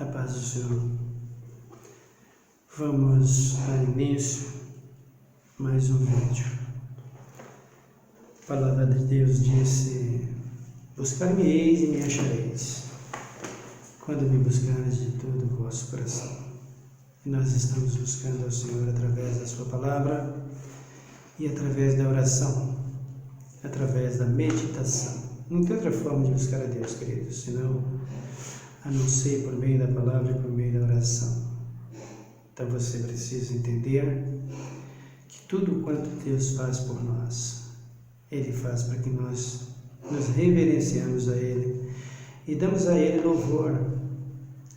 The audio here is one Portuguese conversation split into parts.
A paz do Senhor. Vamos dar início a mais um vídeo. A palavra de Deus disse: buscar-me-eis e me achareis, quando me buscares de todo o vosso coração. E nós estamos buscando ao Senhor através da sua palavra e através da oração, através da meditação. Não tem outra forma de buscar a Deus, queridos, senão a não ser por meio da palavra e por meio da oração. Então você precisa entender que tudo quanto Deus faz por nós, Ele faz para que nós nos reverenciamos a Ele e damos a Ele louvor.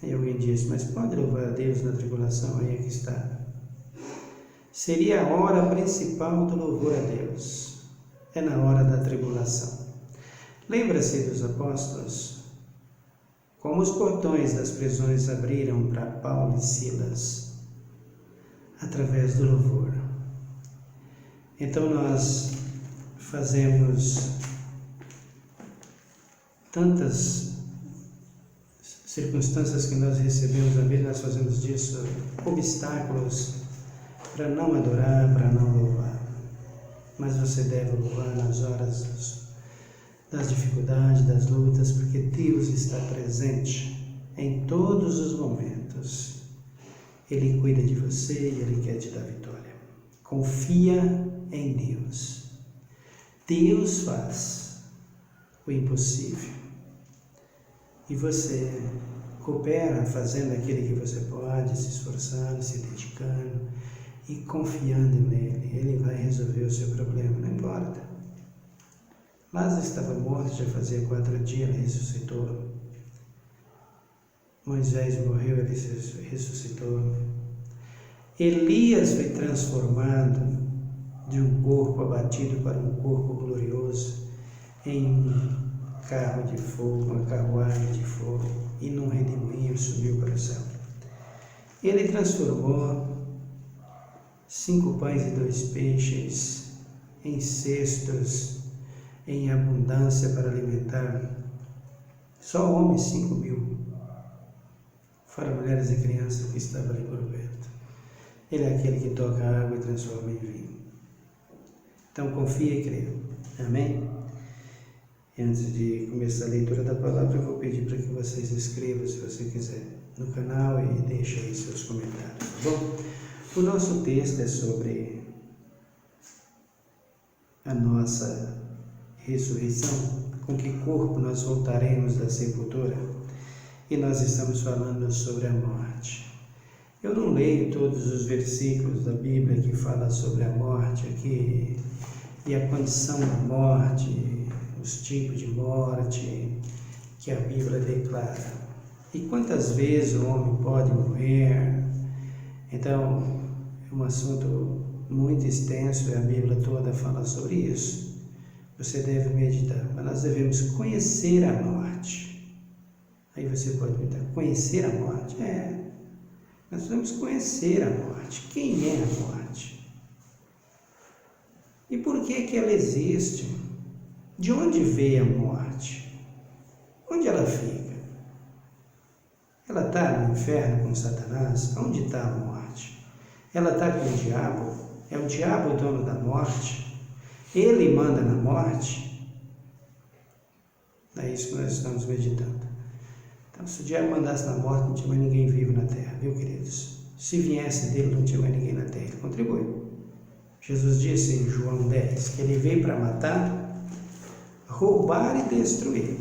Aí alguém disse: mas pode louvar a Deus na tribulação? Aí é que está. Seria a hora principal do louvor a Deus, é na hora da tribulação. Lembra-se dos apóstolos? Como os portões das prisões abriram para Paulo e Silas, através do louvor. Então nós fazemos tantas circunstâncias que nós recebemos na Bíblia, nós fazemos disso obstáculos para não adorar, para não louvar. Mas você deve louvar nas horas das dificuldades, das lutas, porque Deus está presente em todos os momentos. Ele cuida de você e Ele quer te dar vitória. Confia em Deus. Deus faz o impossível. E você coopera fazendo aquilo que você pode, se esforçando, se dedicando e confiando nele. Ele vai resolver o seu problema, não importa. Lázaro estava morto, já fazia 4 dias, ele ressuscitou. Moisés morreu, ele ressuscitou. Elias foi transformado de um corpo abatido para um corpo glorioso em um carro de fogo, uma carruagem de fogo, e num redemoinho subiu para o céu. Ele transformou 5 pães e 2 peixes em cestos, em abundância para alimentar só homens 5.000, fora mulheres e crianças que estavam ali por perto. Ele é aquele que toca a água e transforma em vinho. Então confia e creia. Amém? E antes de começar a leitura da palavra, eu vou pedir para que vocês escrevam, se você quiser, no canal e deixem aí seus comentários, tá bom? O nosso texto é sobre a nossa ressurreição, com que corpo nós voltaremos da sepultura, e nós estamos falando sobre a morte. Eu não leio todos os versículos da Bíblia que falam sobre a morte aqui, e a condição da morte, os tipos de morte que a Bíblia declara, e quantas vezes o homem pode morrer. Então, é um assunto muito extenso e a Bíblia toda fala sobre isso. Você deve meditar, mas nós devemos conhecer a morte. Aí você pode meditar: conhecer a morte? Nós devemos conhecer a morte. Quem é a morte? E por que ela existe? De onde veio a morte? Onde ela fica? Ela está no inferno com Satanás? Onde está a morte? Ela está com o diabo? É o diabo o dono da morte? Ele manda na morte? É isso que nós estamos meditando. Então, se o diabo mandasse na morte, não tinha mais ninguém vivo na terra, viu, queridos? Se viesse dele, não tinha mais ninguém na terra. Ele contribui. Jesus disse em João 10 que ele veio para matar, roubar e destruir.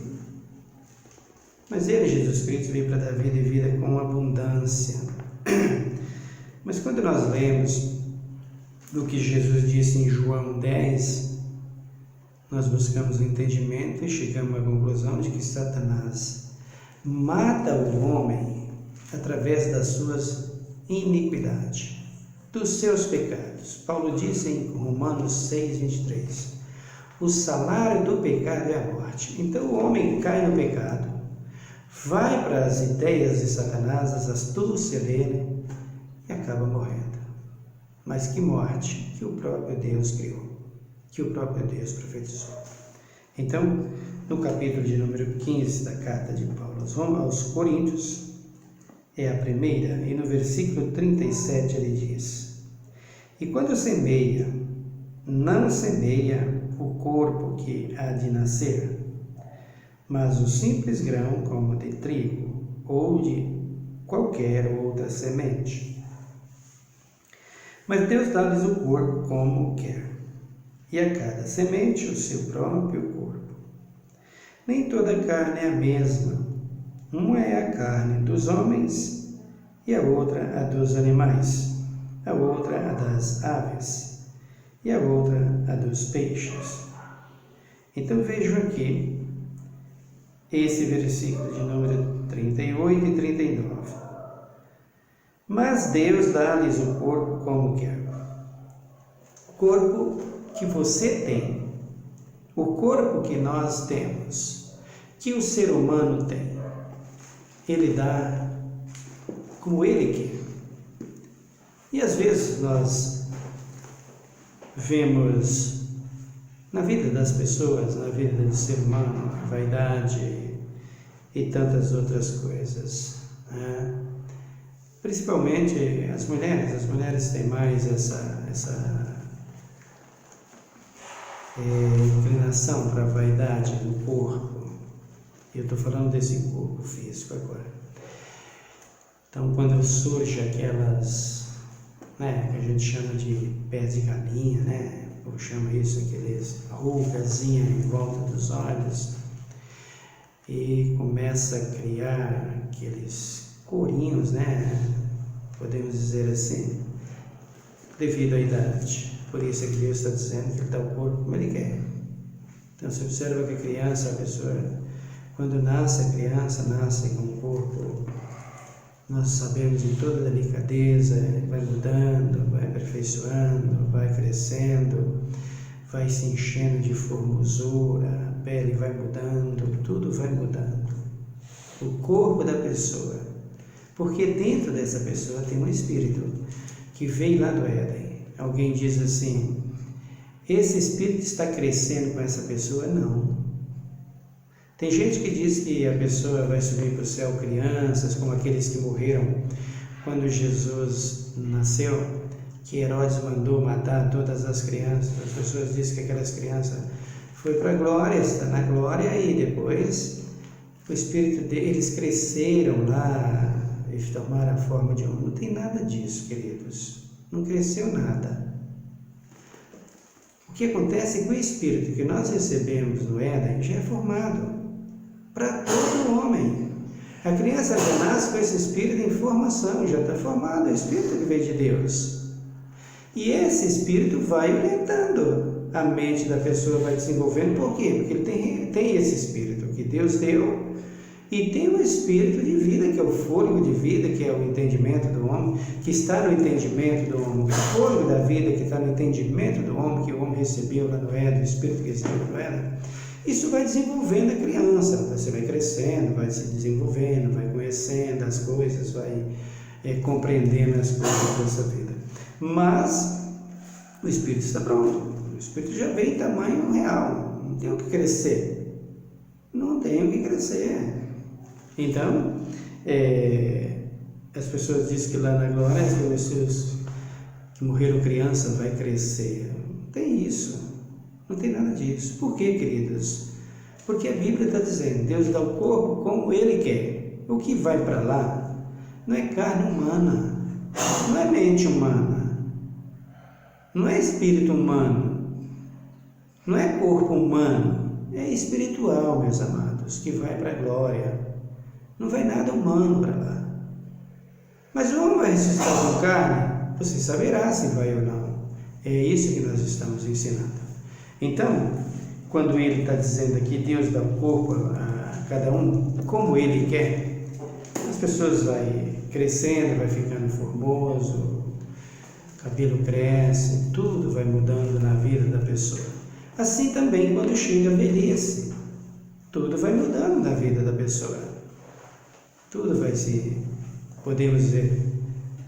Mas ele, Jesus Cristo, veio para dar vida e vida com abundância. Mas quando nós lemos do que Jesus disse em João 10, nós buscamos o entendimento e chegamos à conclusão de que Satanás mata o homem através das suas iniquidades, dos seus pecados. Paulo disse em Romanos 6:23, o salário do pecado é a morte. Então o homem cai no pecado, vai para as ideias de Satanás, as astúcias dele, e acaba morrendo. Mas que morte que o próprio Deus criou, que o próprio Deus profetizou. Então, no capítulo de número 15 da carta de Paulo aos Coríntios, é a primeira, e no versículo 37 ele diz: E quando semeia, não semeia o corpo que há de nascer, mas o simples grão como de trigo ou de qualquer outra semente. Mas Deus dá-lhes o corpo como quer, e a cada semente o seu próprio corpo. Nem toda carne é a mesma. Uma é a carne dos homens, e a outra a dos animais, a outra a das aves, e a outra a dos peixes. Então vejam aqui esse versículo de número 38 e 39. Mas Deus dá-lhes o corpo como quer. O corpo que você tem, o corpo que nós temos, que o ser humano tem, Ele dá como Ele quer. E às vezes nós vemos na vida das pessoas, na vida do ser humano, a vaidade e tantas outras coisas, né? Principalmente as mulheres têm mais essa inclinação para a vaidade do corpo. Eu estou falando desse corpo físico agora. Então, quando surge aquelas, né, que a gente chama de pés de galinha, né, ou chama isso aqueles rugazinha em volta dos olhos, e começa a criar aqueles corinhos, né, podemos dizer assim, devido à idade. Por isso é que Deus está dizendo que Ele dá o corpo como Ele quer. Então, você observa que a criança, a pessoa, quando nasce, a criança nasce com um corpo, nós sabemos em toda delicadeza, vai mudando, vai aperfeiçoando, vai crescendo, vai se enchendo de formosura, a pele vai mudando, tudo vai mudando. O corpo da pessoa, porque dentro dessa pessoa tem um espírito que veio lá do Éden. Alguém diz assim: esse espírito está crescendo com essa pessoa? Não. Tem gente que diz que a pessoa vai subir para o céu crianças, como aqueles que morreram quando Jesus nasceu, que Herodes mandou matar todas as crianças. As pessoas dizem que aquelas crianças foi para a glória, está na glória, e depois o espírito deles cresceram lá e tomaram a forma de homem. Não tem nada disso, queridos. Não cresceu nada. O que acontece é que o espírito que nós recebemos no Éden já é formado para todo homem. A criança já nasce com esse espírito em formação, já está formado, é o espírito que veio de Deus. E esse espírito vai orientando a mente da pessoa, vai desenvolvendo. Por quê? Porque ele tem esse espírito que Deus deu, e tem um espírito de vida, que é o fôlego de vida, que é o entendimento do homem, que está no entendimento do homem, o fôlego da vida que está no entendimento do homem, que o homem recebeu lá no Éden, o espírito que recebeu no Éden. Isso vai desenvolvendo a criança, você vai crescendo, vai se desenvolvendo, vai conhecendo as coisas, vai compreendendo as coisas dessa vida. Mas o espírito está pronto, o espírito já vem em tamanho real, não tem o que crescer, não tem o que crescer. Então, as pessoas dizem que lá na glória as pessoas que morreram criança vai crescer. Não tem isso, não tem nada disso. Por quê, queridos? Porque a Bíblia está dizendo, Deus dá o corpo como Ele quer. O que vai para lá não é carne humana, não é mente humana, não é espírito humano, não é corpo humano, é espiritual, meus amados, que vai para a glória. Não vai nada humano para lá. Mas o homem vai ressuscitar com carne, você saberá se vai ou não. É isso que nós estamos ensinando. Então, quando ele está dizendo aqui, Deus dá o corpo a cada um como Ele quer, as pessoas vão crescendo, vai ficando formoso, o cabelo cresce, tudo vai mudando na vida da pessoa. Assim também, quando chega a velhice, tudo vai mudando na vida da pessoa. Tudo vai se, podemos dizer,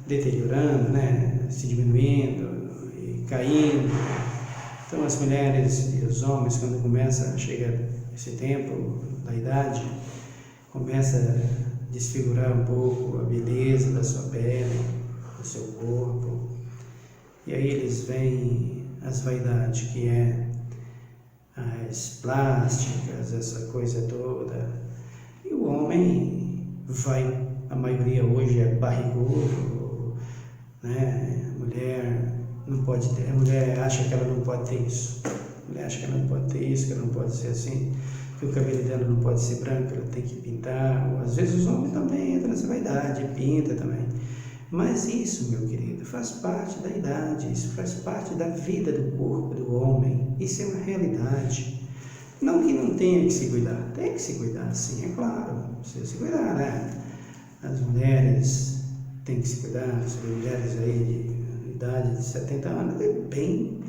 deteriorando, né? Se diminuindo e caindo. Então as mulheres e os homens, quando chega esse tempo da idade, começa a desfigurar um pouco a beleza da sua pele, do seu corpo. E aí eles veem as vaidades, que é as plásticas, essa coisa toda. E o homem vai, a maioria hoje é barrigudo, né? A mulher não pode ter, a mulher acha que ela não pode ter isso. A mulher acha que ela não pode ter isso, que ela não pode ser assim, que o cabelo dela não pode ser branco, ela tem que pintar. Ou às vezes os homens também entram nessa vaidade, pinta também. Mas isso, meu querido, faz parte da idade, isso faz parte da vida do corpo do homem. Isso é uma realidade. Não que não tenha que se cuidar, tem que se cuidar, sim, é claro, precisa se cuidar, né? As mulheres têm que se cuidar, as mulheres aí de idade de 70 anos, é bem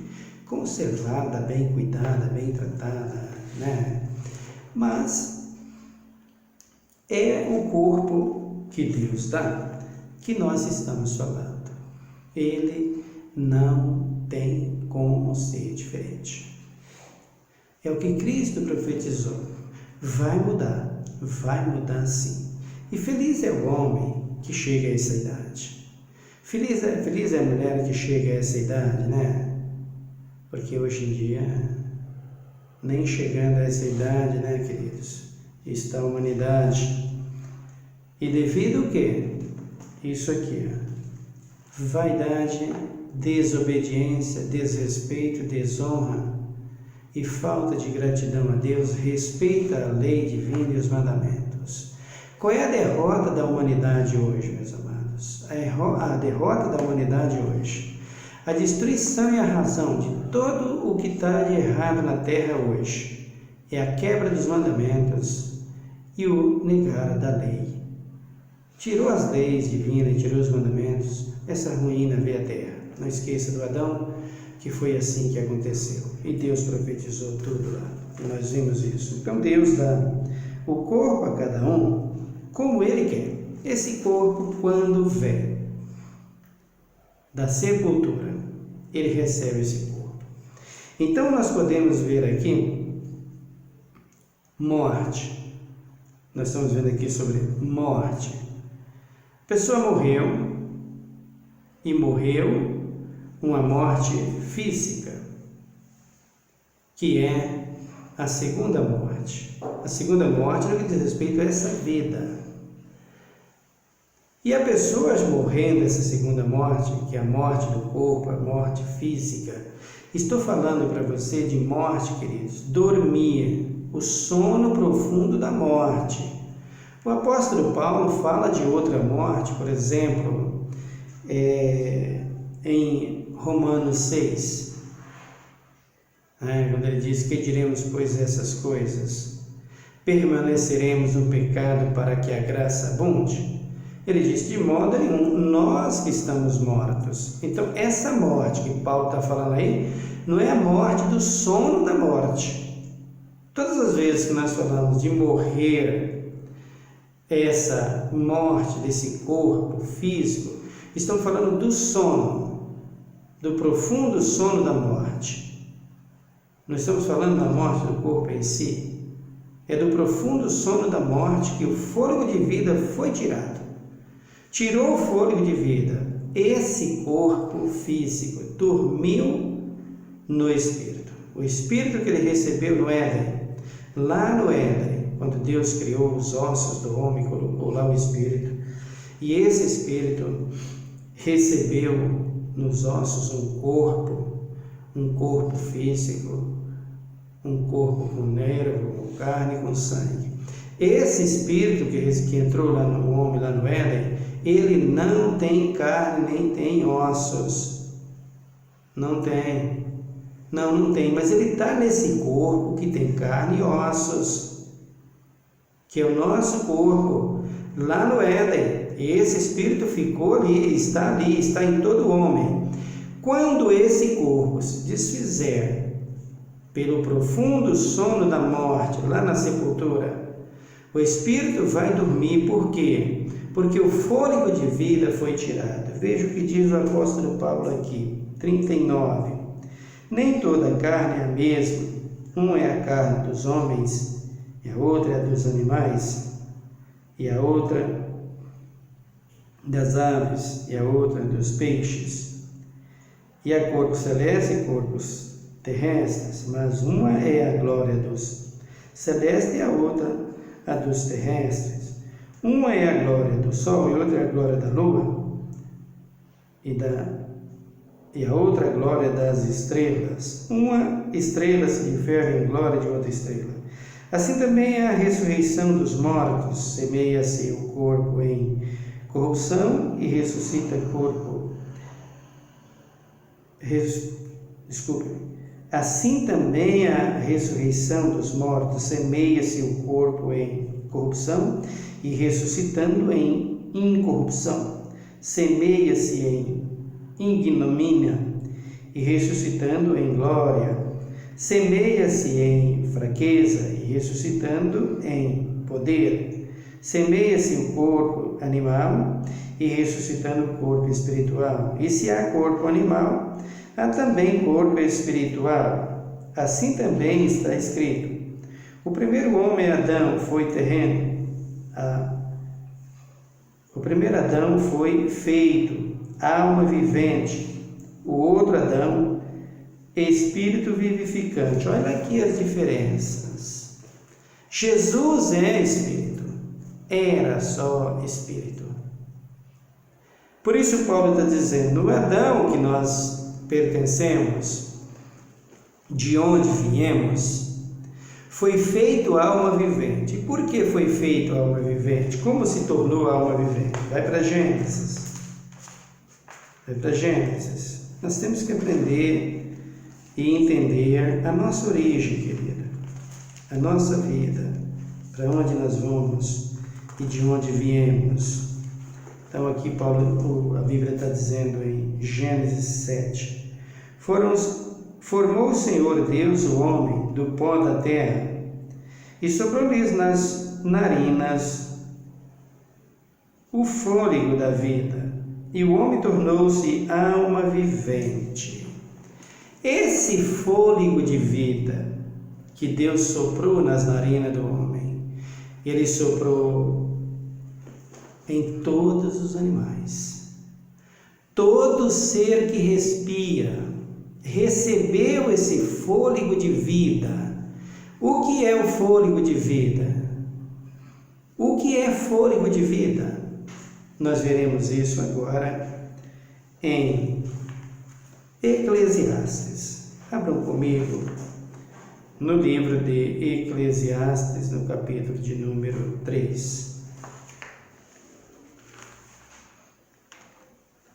conservada, bem cuidada, bem tratada, né? Mas é o corpo que Deus dá que nós estamos falando. Ele não tem como ser diferente. É o que Cristo profetizou. Vai mudar sim. E feliz é o homem que chega a essa idade. Feliz é a mulher que chega a essa idade, né? Porque hoje em dia, nem chegando a essa idade, né, queridos, está a humanidade. E devido ao quê? Isso aqui, ó. Vaidade, desobediência, desrespeito, desonra e falta de gratidão a Deus, respeita a lei divina e os mandamentos. Qual é a derrota da humanidade hoje, meus amados? A derrota da humanidade hoje, a destruição e a razão de todo o que está de errado na terra hoje, é a quebra dos mandamentos e o negar da lei. Tirou as leis divinas, tirou os mandamentos, essa ruína veio à terra. Não esqueça do Adão, que foi assim que aconteceu. E Deus profetizou tudo lá. E nós vimos isso. Então Deus dá o corpo a cada um como Ele quer. Esse corpo, quando vem da sepultura, Ele recebe esse corpo. Então nós podemos ver aqui morte. Nós estamos vendo aqui sobre morte. A pessoa morreu, e morreu uma morte física, que é a segunda morte. A segunda morte no que diz respeito a essa vida. E a pessoa morrendo essa segunda morte, que é a morte do corpo, a morte física, estou falando para você de morte, queridos, dormir, o sono profundo da morte. O apóstolo Paulo fala de outra morte, por exemplo, em Romanos 6, quando ele diz: que diremos, pois, essas coisas? Permaneceremos no pecado para que a graça abunde? Ele diz: de modo nenhum, nós que estamos mortos. Então, essa morte que Paulo está falando aí, não é a morte do sono da morte. Todas as vezes que nós falamos de morrer, essa morte desse corpo físico, estão falando do sono, do profundo sono da morte. Não estamos falando da morte do corpo em si, é do profundo sono da morte, que o fôlego de vida foi tirado. Tirou o fôlego de vida, esse corpo físico dormiu no Espírito. O Espírito que ele recebeu no Éden, lá no Éden, quando Deus criou os ossos do homem, colocou lá o Espírito, e esse Espírito recebeu nos ossos um corpo físico, um corpo com nervo, com carne, com sangue. Esse Espírito que entrou lá no homem, lá no Éden, ele não tem carne, nem tem ossos. Não tem. Não tem, mas ele está nesse corpo que tem carne e ossos, que é o nosso corpo, lá no Éden. Esse Espírito ficou ali, está em todo homem. Quando esse corpo se desfizer pelo profundo sono da morte, lá na sepultura, o Espírito vai dormir. Por quê? Porque o fôlego de vida foi tirado. Veja o que diz o apóstolo Paulo aqui, 39. Nem toda a carne é a mesma. Uma é a carne dos homens, e a outra é a dos animais. e a outra das aves, e a outra dos peixes. E há corpos celestes e corpos terrestres, mas uma é a glória dos celestes e a outra a dos terrestres. Uma é a glória do sol e outra é a glória da lua, e a outra é a glória das estrelas. Uma estrela se difere em glória de outra estrela. Assim também é a ressurreição dos mortos, semeia-se o corpo em corrupção e ressuscita corpo. Assim também a ressurreição dos mortos, semeia-se o corpo em corrupção e ressuscitando em incorrupção. Semeia-se em ignomínia e ressuscitando em glória. Semeia-se em fraqueza e ressuscitando em poder. Semeia-se o corpo animal e ressuscitando o corpo espiritual. E se há corpo animal, há também corpo espiritual. Assim também está escrito: o primeiro homem, Adão, foi terreno. O primeiro Adão foi feito alma vivente. O outro Adão, espírito vivificante. Olha aqui as diferenças. Jesus é espírito. Era só espírito. Por isso Paulo está dizendo, no Adão que nós pertencemos, de onde viemos, foi feito alma vivente. Por que foi feito alma vivente? Como se tornou alma vivente? Vai para Gênesis. Vai para Gênesis. Nós temos que aprender e entender a nossa origem, querida. A nossa vida. Para onde nós vamos e de onde viemos. Então aqui a Bíblia está dizendo em Gênesis 7. Formou o Senhor Deus o homem do pó da terra e soprou-lhes nas narinas o fôlego da vida, e o homem tornou-se alma vivente. Esse fôlego de vida que Deus soprou nas narinas do homem, Ele soprou em todos os animais. Todo ser que respira recebeu esse fôlego de vida. O que é o fôlego de vida? O que é fôlego de vida? Nós veremos isso agora em Eclesiastes. Abram comigo no livro de Eclesiastes, no capítulo de número 3.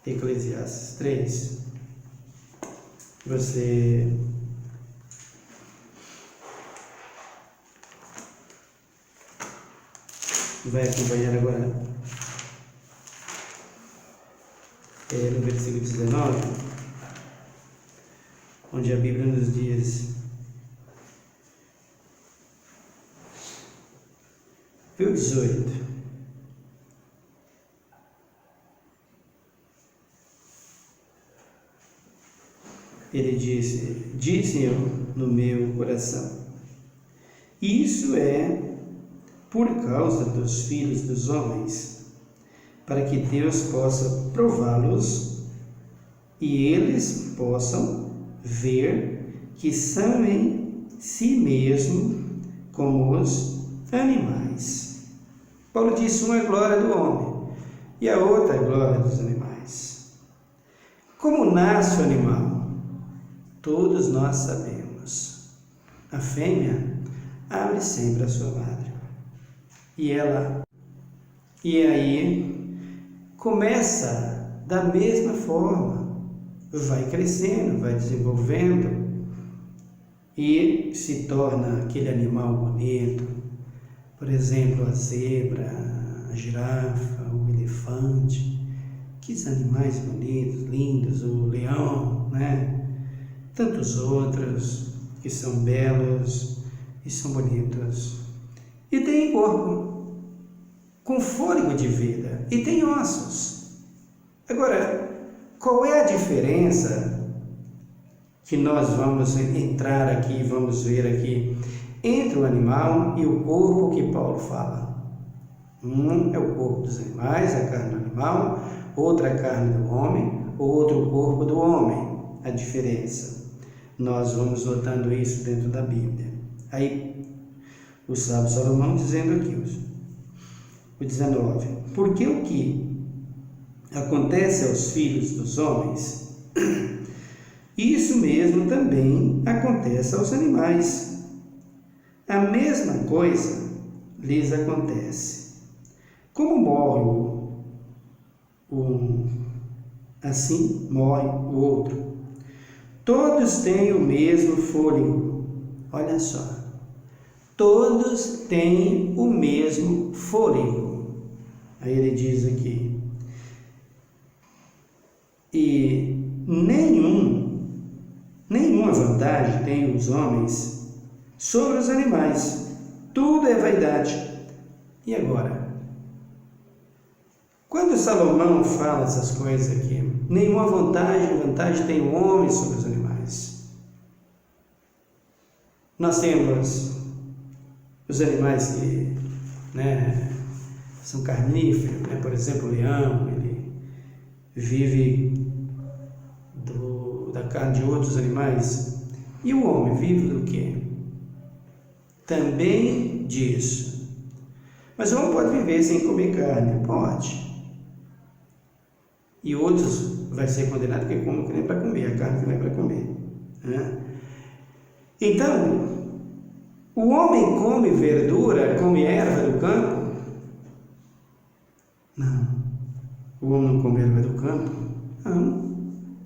Eclesiastes 3. Você vai acompanhar agora no versículo 19, onde a Bíblia nos diz: Versículo 18. Ele disse eu no meu coração, isso é por causa dos filhos dos homens, para que Deus possa prová-los e eles possam ver que são em si mesmo como os animais. Paulo disse, uma é glória do homem e a outra é glória dos animais. Como nasce o animal? Todos nós sabemos. A fêmea abre sempre a sua madre. E aí começa da mesma forma. Vai crescendo, vai desenvolvendo e se torna aquele animal bonito. Por exemplo, a zebra, a girafa, o elefante. Que animais bonitos, lindos, o leão, né? Tantos outros que são belos e são bonitos. E tem corpo com fôlego de vida e tem ossos. Agora, qual é a diferença que nós vamos entrar aqui, vamos ver aqui, entre o animal e o corpo que Paulo fala? Um é o corpo dos animais, a carne do animal, outra a carne do homem, outro o corpo do homem. A diferença. Nós vamos notando isso dentro da Bíblia. Aí, o sábio Salomão dizendo aqui, o 19. Porque o que acontece aos filhos dos homens, isso mesmo também acontece aos animais. A mesma coisa lhes acontece. Como morre um, assim morre o outro. Todos têm o mesmo fôlego. Olha só. Todos têm o mesmo fôlego. Aí ele diz aqui. E nenhuma vantagem tem os homens sobre os animais. Tudo é vaidade. E agora? Quando Salomão fala essas coisas aqui, nenhuma vantagem tem o homem sobre os animais. Nós temos os animais que, são carníferos, por exemplo, o leão, ele vive da carne de outros animais. E o homem vive do quê? Também disso. Mas o homem pode viver sem comer carne? Pode. E outros vai ser condenado porque come o que nem é para comer, a carne que não é para comer. Então, o homem come verdura, come erva do campo? Não. O homem não come erva do campo? Não.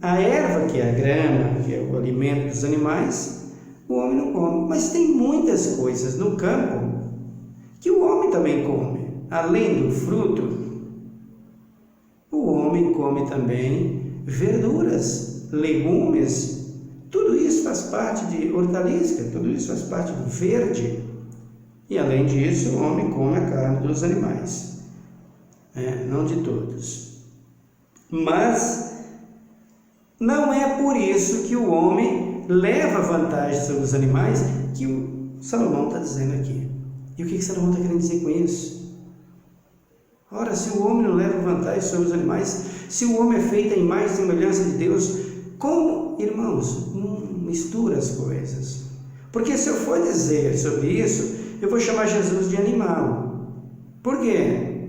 A erva, que é a grama, que é o alimento dos animais, o homem não come. Mas tem muitas coisas no campo que o homem também come. Além do fruto, o homem come também verduras, legumes. Tudo isso faz parte de hortaliça, tudo isso faz parte do verde. E além disso, o homem come a carne dos animais. Não de todos. Mas não é por isso que o homem leva vantagem sobre os animais, que o Salomão está dizendo aqui. E o que Salomão está querendo dizer com isso? Ora, se o homem não leva vantagem sobre os animais, se o homem é feito à imagem e semelhança de Deus, como, irmãos, não mistura as coisas. Porque se eu for dizer sobre isso, eu vou chamar Jesus de animal. Por quê?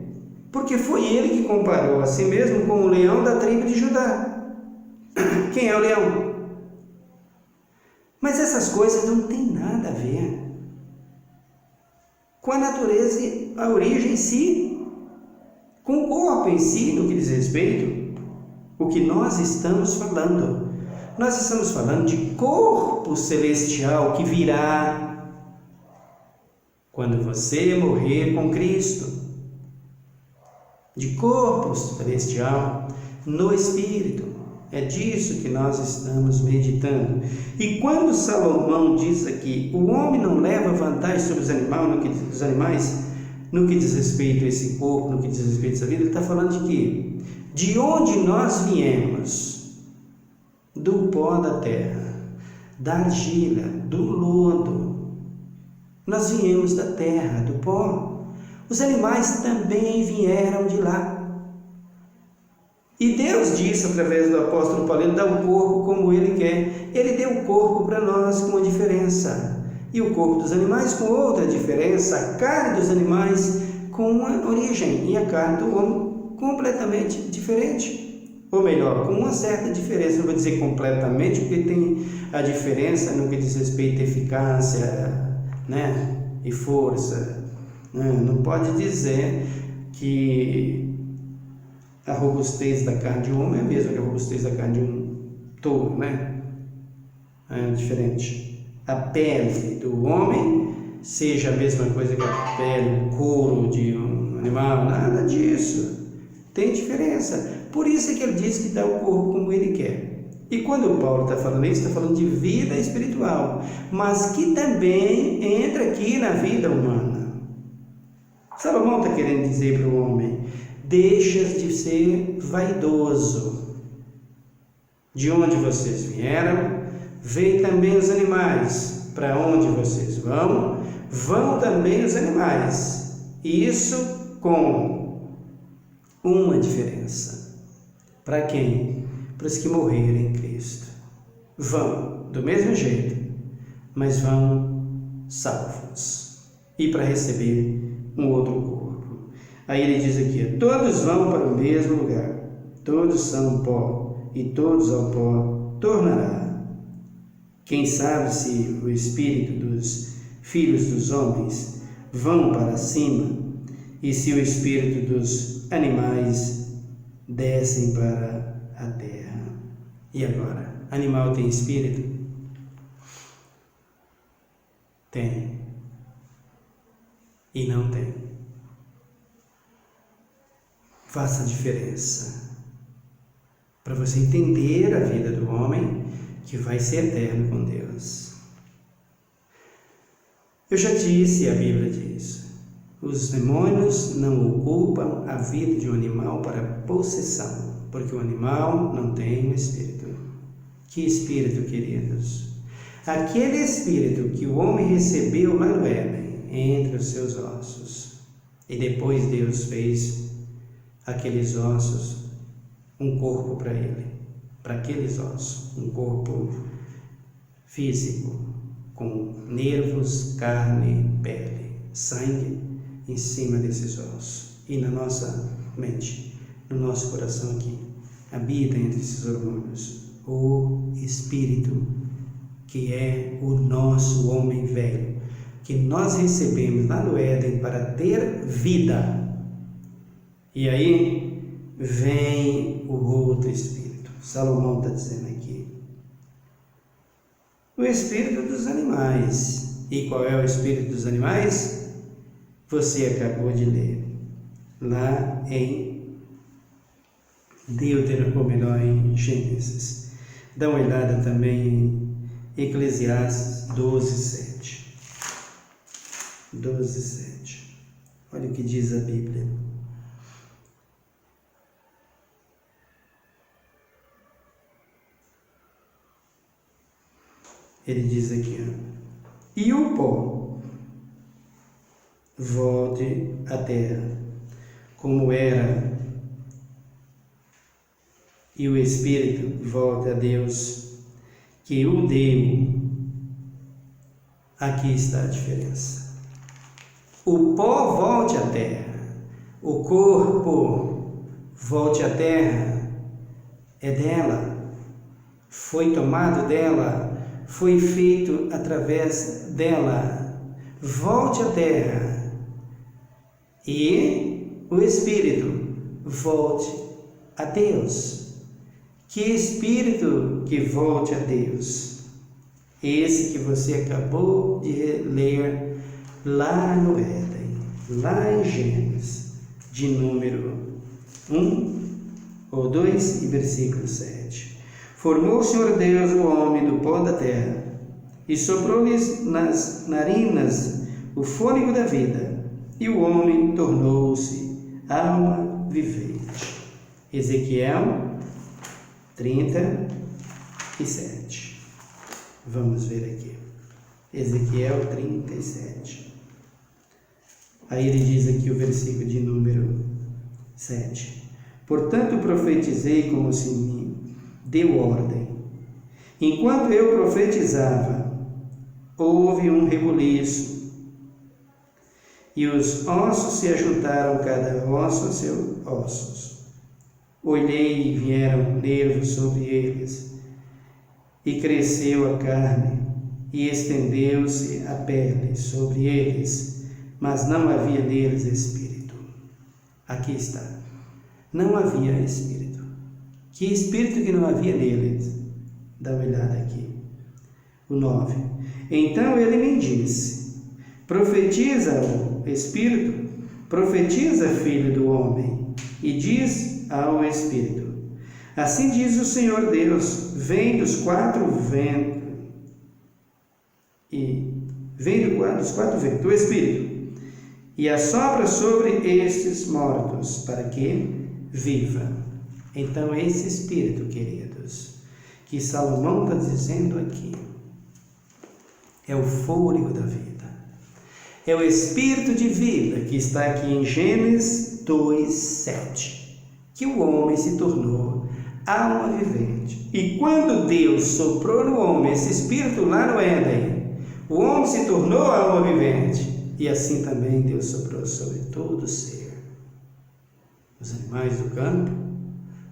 Porque foi ele que comparou a si mesmo com o leão da tribo de Judá. Quem é o leão? Mas essas coisas não têm nada a ver com a natureza, a origem em si, com o corpo em si, no que diz respeito, o que nós estamos falando. Nós estamos falando de corpo celestial que virá quando você morrer com Cristo. De corpo celestial no Espírito. É disso que nós estamos meditando. E quando Salomão diz aqui, o homem não leva vantagem sobre os animais, no que diz respeito a esse corpo, no que diz respeito a essa vida, ele está falando de quê? De onde nós viemos? Do pó da terra, da argila, do lodo. Nós viemos da terra, do pó. Os animais também vieram de lá. E Deus disse através do apóstolo Paulo, ele dá o corpo como ele quer. Ele deu o corpo para nós com uma diferença. E o corpo dos animais com outra diferença. A carne dos animais com uma origem. E a carne do homem completamente diferente. Ou melhor, com uma certa diferença. Não vou dizer completamente, porque tem a diferença no que diz respeito à eficácia, e força. Não pode dizer que a robustez da carne de um homem é a mesma que a robustez da carne de um touro, É diferente. A pele do homem seja a mesma coisa que a pele, o couro de um animal, nada disso. Tem diferença. Por isso é que ele diz que dá o corpo como ele quer. E quando o Paulo está falando isso, está falando de vida espiritual, mas que também entra aqui na vida humana. Salomão está querendo dizer para o homem: deixas de ser vaidoso. De onde vocês vieram, veio também os animais. Para onde vocês vão, vão também os animais. Isso com uma diferença. Para quem? Para os que morreram em Cristo. Vão do mesmo jeito, mas vão salvos e para receber um outro corpo. Aí ele diz aqui: todos vão para o mesmo lugar, todos são pó e todos ao pó tornará. Quem sabe se o espírito dos filhos dos homens vão para cima e se o espírito dos animais descem para a terra. E agora, animal tem espírito? Tem. E não tem. Faça a diferença para você entender a vida do homem que vai ser eterno com Deus. Eu já disse, a Bíblia diz, os demônios não ocupam a vida de um animal para possessão, porque o animal não tem um espírito. Que espírito, queridos? Aquele espírito que o homem recebeu lá no Éden, entre os seus ossos, e depois Deus fez aqueles ossos um corpo para ele, para aqueles ossos, um corpo físico, com nervos, carne, pele, sangue em cima desses ossos. E na nossa mente, no nosso coração aqui, habita entre esses hormônios o Espírito, que é o nosso homem velho, que nós recebemos lá no Éden para ter vida. E aí vem o outro Espírito. Salomão está dizendo aqui. O Espírito dos animais. E qual é o Espírito dos animais? Você acabou de ler lá em Deuteronômio, ou melhor, em Gênesis. Dá uma olhada também em Eclesiastes 12:7. 12:7. Olha o que diz a Bíblia. Ele diz aqui, e o pó volte à terra, como era, e o Espírito volte a Deus, que o deu. Aqui está a diferença. O pó volte à terra, o corpo volte à terra, é dela, foi tomado dela, foi feito através dela, volte à terra, e o Espírito volte a Deus. Que Espírito que volte a Deus? Esse que você acabou de ler lá no Éden, lá em Gênesis, de número 1 ou 2 e versículo 7. Formou o Senhor Deus o homem do pó da terra e soprou-lhes nas narinas o fôlego da vida, e o homem tornou-se alma vivente. Ezequiel 37. Vamos ver aqui. Ezequiel 37. Aí ele diz aqui o versículo de número 7. Portanto, profetizei como se me deu ordem. Enquanto eu profetizava, houve um rebuliço, e os ossos se ajuntaram, cada osso a seus ossos. Olhei e vieram nervos sobre eles, e cresceu a carne, e estendeu-se a pele sobre eles, mas não havia neles espírito. Aqui está. Não havia espírito. Que espírito que não havia neles? Dá uma olhada aqui. O 9. Então ele me disse: profetiza o Espírito, profetiza, filho do homem, e diz ao Espírito: assim diz o Senhor Deus, vem dos quatro ventos, o Espírito, e assopra sobre estes mortos, para que viva. Então esse Espírito, queridos, que Salomão está dizendo aqui, é o fôlego da vida, É o espírito de vida que está aqui em Gênesis 2:7, que o homem se tornou alma vivente. E quando Deus soprou no homem esse espírito lá no Éden, o homem se tornou alma vivente. E assim também Deus soprou sobre todo ser. Os animais do campo,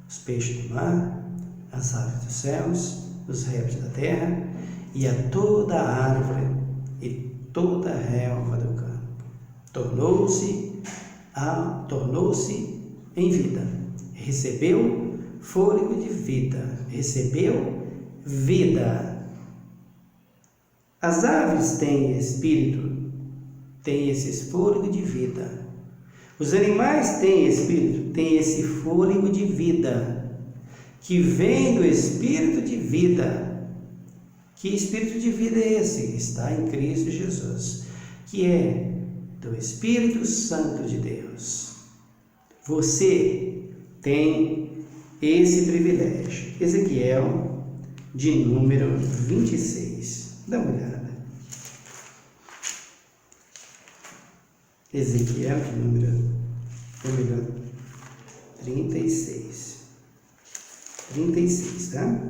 os peixes do mar, as aves dos céus, os répteis da terra e a toda a árvore e toda a relva do campo. Tornou-se em vida. Recebeu fôlego de vida. Recebeu vida. As aves têm espírito, têm esse fôlego de vida. Os animais têm espírito, têm esse fôlego de vida, que vem do espírito de vida. Que espírito de vida é esse? Está em Cristo Jesus, que é do Espírito Santo de Deus. Você tem esse privilégio. Ezequiel, de número 26. Dá uma olhada. Ezequiel, de número 36. 36, tá?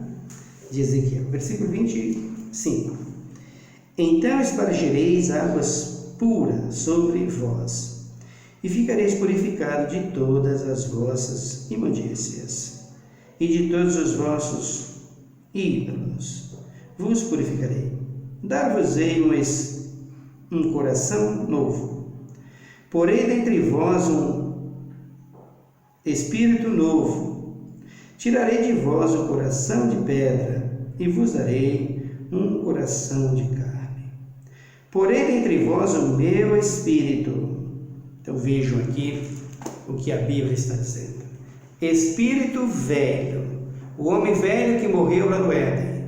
De Ezequiel, versículo 25. Então espargireis águas puras sobre vós, e ficareis purificados de todas as vossas imundícias, e de todos os vossos ídolos vos purificarei. Dar-vos-ei um coração novo, porei dentre vós um espírito novo. Tirarei de vós o coração de pedra, e vos darei um coração de carne. Porei dentre vós o meu espírito. Então vejam aqui o que a Bíblia está dizendo. Espírito velho. O homem velho que morreu lá no Éden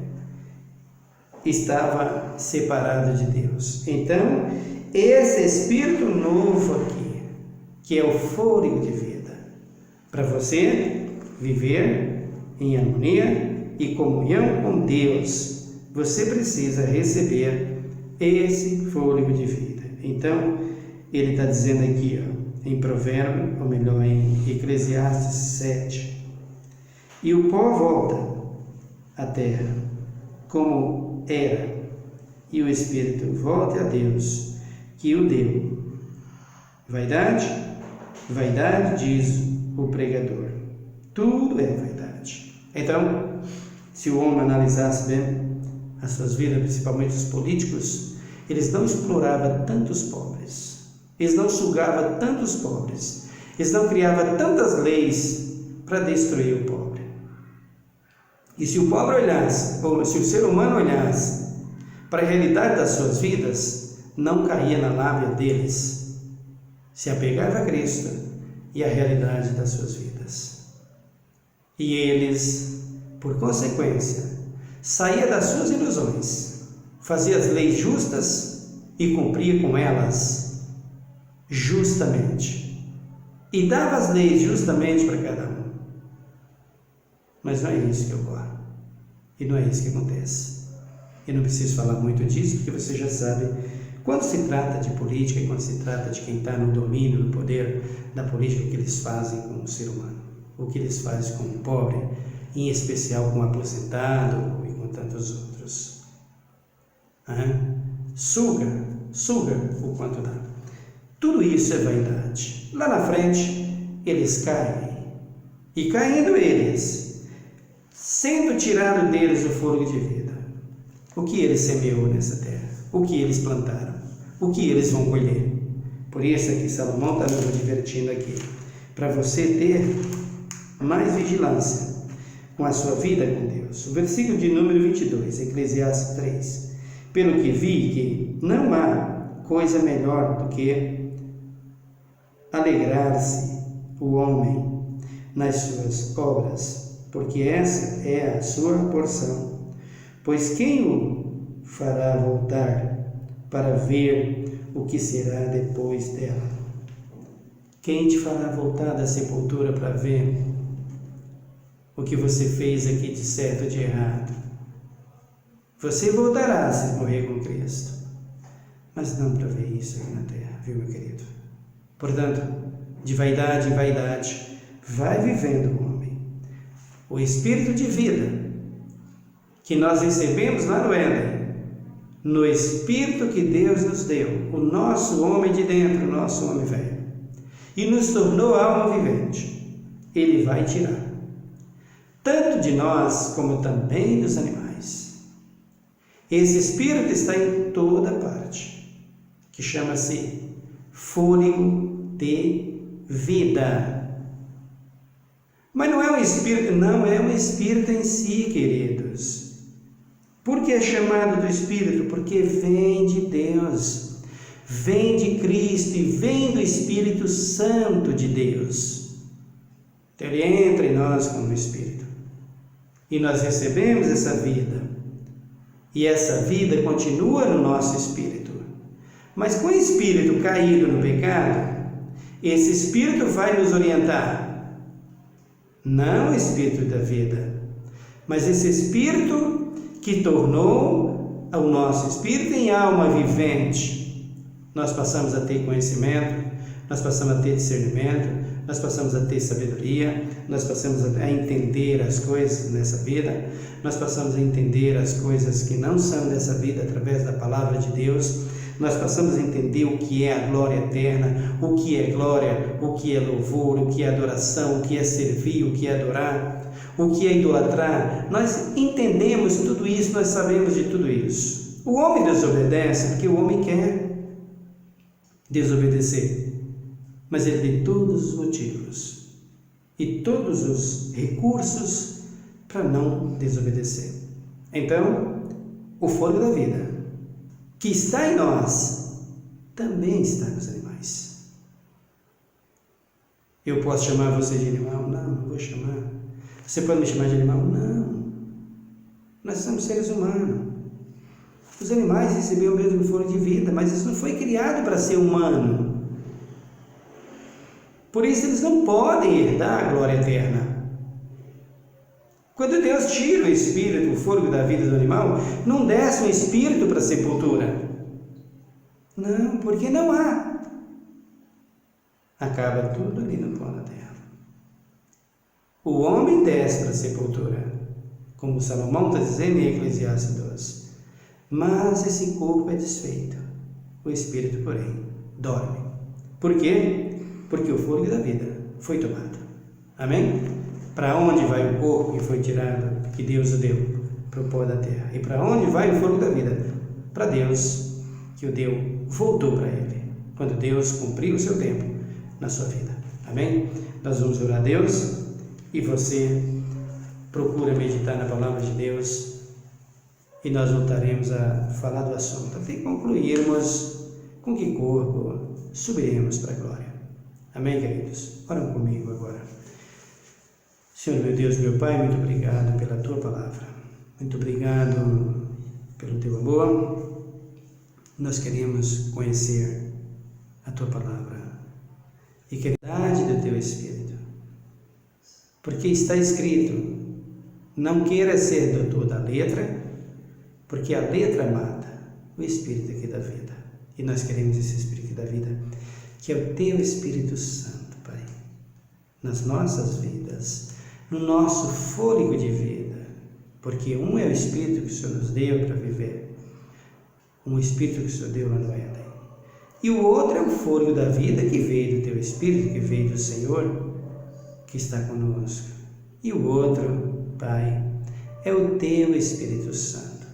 estava separado de Deus. Então, esse espírito novo aqui, que é o fôlego de vida, para você viver em harmonia e comunhão com Deus, você precisa receber esse fôlego de vida. Então, ele está dizendo aqui, em Provérbio, ou melhor, em Eclesiastes 7, e o pó volta à terra, como era, e o Espírito volta a Deus, que o deu. Vaidade? Vaidade, diz o pregador. Tudo é vaidade. Então, se o homem analisasse bem as suas vidas, principalmente os políticos, eles não exploravam tantos pobres, eles não sugavam tantos pobres, eles não criavam tantas leis para destruir o pobre. E se o pobre olhasse, ou se o ser humano olhasse para a realidade das suas vidas, não caía na lábia deles, se apegava a Cristo e a realidade das suas vidas. E eles, por consequência, saía das suas ilusões, fazia as leis justas e cumpria com elas justamente, e dava as leis justamente para cada um. Mas não é isso que ocorre, e não é isso que acontece. Eu não preciso falar muito disso, porque você já sabe, quando se trata de política e quando se trata de quem está no domínio, no poder da política, o que eles fazem com o ser humano, o que eles fazem com o pobre, em especial com o aposentado e com tantos outros. Suga o quanto dá. Tudo isso é vaidade. Lá na frente, eles caem. E caindo eles, sendo tirado deles o fôlego de vida, o que eles semeou nessa terra? O que eles plantaram? O que eles vão colher? Por isso é que Salomão está nos advertindo aqui, para você ter mais vigilância com a sua vida com Deus. O versículo de número 22, Eclesiastes 3. Pelo que vi que não há coisa melhor do que alegrar-se o homem nas suas obras, porque essa é a sua porção. Pois quem o fará voltar para ver o que será depois dela? Quem te fará voltar da sepultura para ver o que você fez aqui de certo ou de errado? Você voltará se morrer com Cristo, mas não para ver isso aqui na terra, viu, meu querido? Portanto, de vaidade em vaidade, vai vivendo o homem. O espírito de vida que nós recebemos lá no Éden, no espírito que Deus nos deu, o nosso homem de dentro, o nosso homem velho, e nos tornou alma vivente, ele vai tirar, tanto de nós como também dos animais. Esse espírito está em toda parte, que chama-se fôlego de vida. Mas não é um espírito, não é um espírito em si, queridos. Por que é chamado do Espírito? Porque vem de Deus, vem de Cristo e vem do Espírito Santo de Deus. Então ele entra em nós como Espírito. E nós recebemos essa vida. E essa vida continua no nosso Espírito. Mas com o Espírito caído no pecado, esse Espírito vai nos orientar. Não o Espírito da vida, mas esse Espírito que tornou o nosso espírito em alma vivente. Nós passamos a ter conhecimento, nós passamos a ter discernimento, nós passamos a ter sabedoria, nós passamos a entender as coisas nessa vida, nós passamos a entender as coisas que não são dessa vida através da palavra de Deus, nós passamos a entender o que é a glória eterna, o que é glória, o que é louvor, o que é adoração, o que é servir, o que é adorar, o que é idolatrar. Nós entendemos tudo isso, nós sabemos de tudo isso. O homem desobedece porque o homem quer desobedecer, mas ele tem todos os motivos e todos os recursos para não desobedecer. Então, o fôlego da vida que está em nós também está nos animais. Eu posso chamar você de animal? Não vou chamar. Você pode me chamar de animal? Não. Nós somos seres humanos. Os animais receberam o mesmo fôlego de vida, mas isso não foi criado para ser humano. Por isso eles não podem herdar a glória eterna. Quando Deus tira o espírito, o fôlego da vida do animal, não desce um espírito para a sepultura. Não, porque não há. Acaba tudo ali no pó da terra. O homem desce para a sepultura, como Salomão está dizendo em Eclesiastes 12. Mas esse corpo é desfeito. O espírito, porém, dorme. Por quê? Porque o fôlego da vida foi tomado. Amém? Para onde vai o corpo que foi tirado, que Deus o deu? Para o pó da terra. E para onde vai o fôlego da vida? Para Deus, que o deu, voltou para ele, quando Deus cumpriu o seu tempo na sua vida. Amém? Nós vamos orar a Deus e você procura meditar na palavra de Deus e nós voltaremos a falar do assunto até concluirmos com que corpo subiremos para a glória. Amém, queridos? Oram comigo agora. Senhor, meu Deus, meu Pai, muito obrigado pela Tua palavra. Muito obrigado pelo Teu amor. Nós queremos conhecer a Tua palavra e que a verdade do Teu Espírito. Porque está escrito, não queira ser doutor da letra, porque a letra mata, o Espírito aqui da vida. E nós queremos esse Espírito da vida, que é o Teu Espírito Santo, Pai, nas nossas vidas, no nosso fôlego de vida, porque um é o Espírito que o Senhor nos deu para viver, um Espírito que o Senhor deu lá no Éden, e o outro é o fôlego da vida que veio do Teu Espírito, que veio do Senhor, que está conosco, e o outro, Pai, é o Teu Espírito Santo,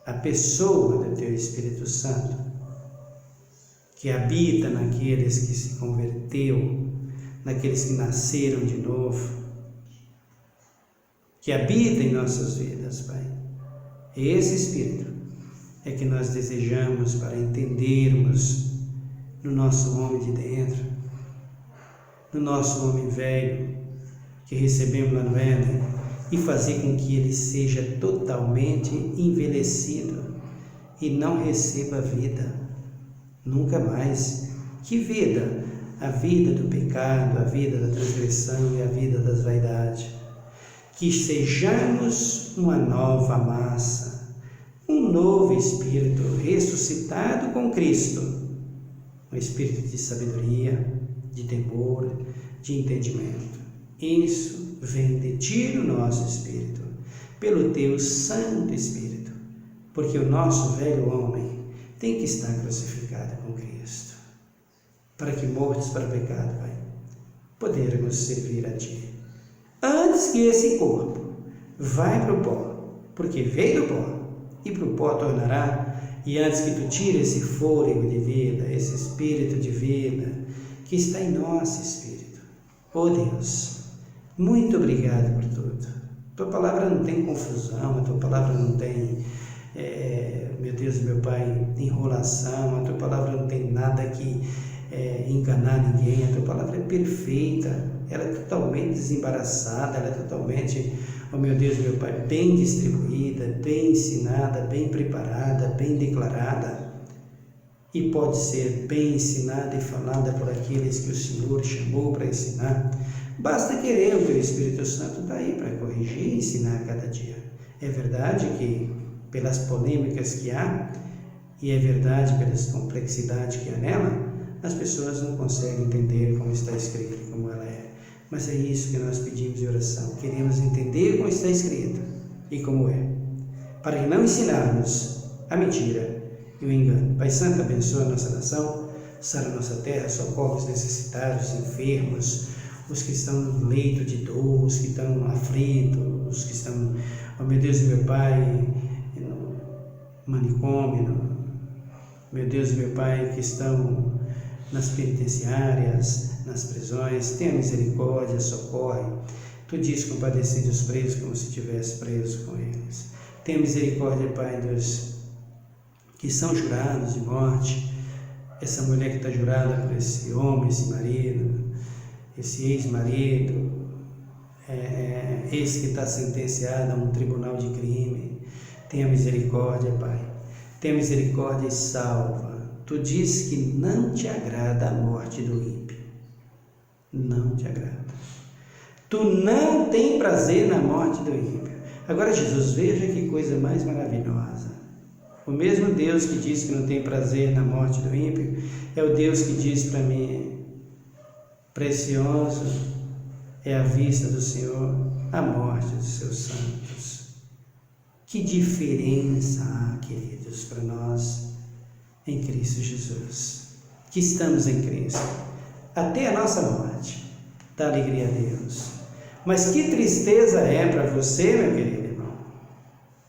a pessoa do Teu Espírito Santo, que habita naqueles que se converteu, naqueles que nasceram de novo, que habita em nossas vidas, Pai. Esse Espírito é que nós desejamos para entendermos no nosso homem de dentro, no nosso homem velho, que recebemos lá no Éden, e fazer com que ele seja totalmente envelhecido e não receba vida, nunca mais. Que vida? A vida do pecado, a vida da transgressão e a vida das vaidades. Que sejamos uma nova massa, um novo espírito ressuscitado com Cristo, um espírito de sabedoria, de temor, de entendimento. Isso vem de ti no nosso espírito, pelo teu Santo Espírito, porque o nosso velho homem tem que estar crucificado com Cristo, para que, mortos para o pecado, Pai, podermos servir a Ti. Antes que esse corpo vai para o pó, porque veio do pó, e para o pó tornará, e antes que Tu tire esse fôlego de vida, esse espírito de vida que está em nosso espírito. Oh Deus, muito obrigado por tudo. Tua palavra não tem confusão, a Tua palavra não tem, meu Deus, meu Pai, enrolação, a Tua palavra não tem nada que enganar ninguém, a Tua palavra é perfeita, ela é totalmente desembaraçada, ela é totalmente, oh meu Deus, meu Pai, bem distribuída, bem ensinada, bem preparada, bem declarada, e pode ser bem ensinada e falada por aqueles que o Senhor chamou para ensinar. Basta querer, o Teu Espírito Santo está aí para corrigir e ensinar a cada dia. É verdade que, pelas polêmicas que há, e é verdade pelas complexidades que há nela, as pessoas não conseguem entender como está escrito, como ela é. Mas é isso que nós pedimos em oração. Queremos entender como está escrito e como é, para que não ensinarmos a mentira e o engano. Pai Santo, abençoa a nossa nação, sara a nossa terra, socorre os necessitados, os enfermos, os que estão no leito de dor, os que estão aflitos, os que estão, oh meu Deus e meu Pai, no manicômio, meu Deus e meu Pai, que estão nas penitenciárias, nas prisões. Tenha misericórdia, socorre. Tu diz compadecido os presos como se estivesse preso com eles. Tenha misericórdia, Pai, dos que são jurados de morte, essa mulher que está jurada por esse homem, esse marido, esse ex-marido, esse que está sentenciado a um tribunal de crime. Tenha misericórdia, Pai. Tenha misericórdia e salva. Tu diz que não te agrada a morte do ímpio. Não te agrada. Tu não tem prazer na morte do ímpio. Agora, Jesus, veja que coisa mais maravilhosa. O mesmo Deus que diz que não tem prazer na morte do ímpio é o Deus que diz para mim: precioso é a vista do Senhor a morte dos seus santos. Que diferença há, queridos, para nós em Cristo Jesus, que estamos em Cristo, até a nossa morte, dá alegria a Deus. Mas que tristeza é para você, meu querido irmão,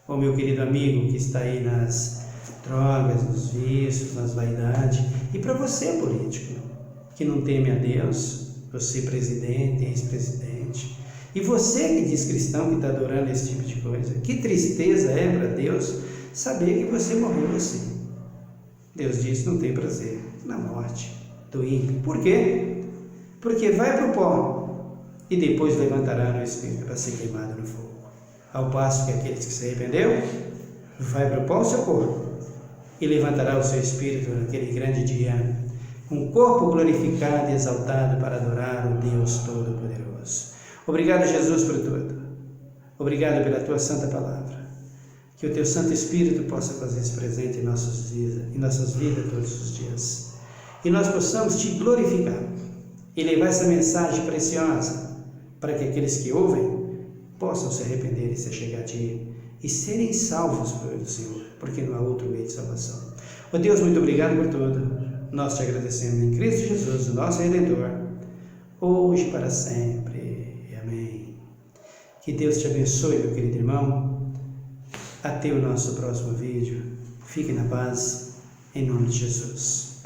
ou meu querido amigo que está aí nas drogas, nos vícios, nas vaidades, e para você, político, que não teme a Deus, você presidente, ex-presidente, e você que diz cristão, que está adorando esse tipo de coisa. Que tristeza é para Deus saber que você morreu assim. Deus diz que não tem prazer na morte do ímpio. Por quê? Porque vai para o pó e depois levantará no espírito para ser queimado no fogo. Ao passo que aqueles que se arrependeu, vai para o pó o seu corpo e levantará o seu espírito naquele grande dia, com o corpo glorificado e exaltado para adorar o Deus Todo-Poderoso. Obrigado, Jesus, por tudo. Obrigado pela Tua Santa Palavra. Que o Teu Santo Espírito possa fazer-se presente em nossas vidas todos os dias. E nós possamos Te glorificar e levar essa mensagem preciosa para que aqueles que ouvem possam se arrepender e se chegar a Ti e serem salvos pelo Senhor, porque não há outro meio de salvação. Ó Deus, muito obrigado por tudo. Nós Te agradecemos em Cristo Jesus, o nosso Redentor, hoje e para sempre. Amém. Que Deus Te abençoe, meu querido irmão. Até o nosso próximo vídeo. Fique na paz, em nome de Jesus.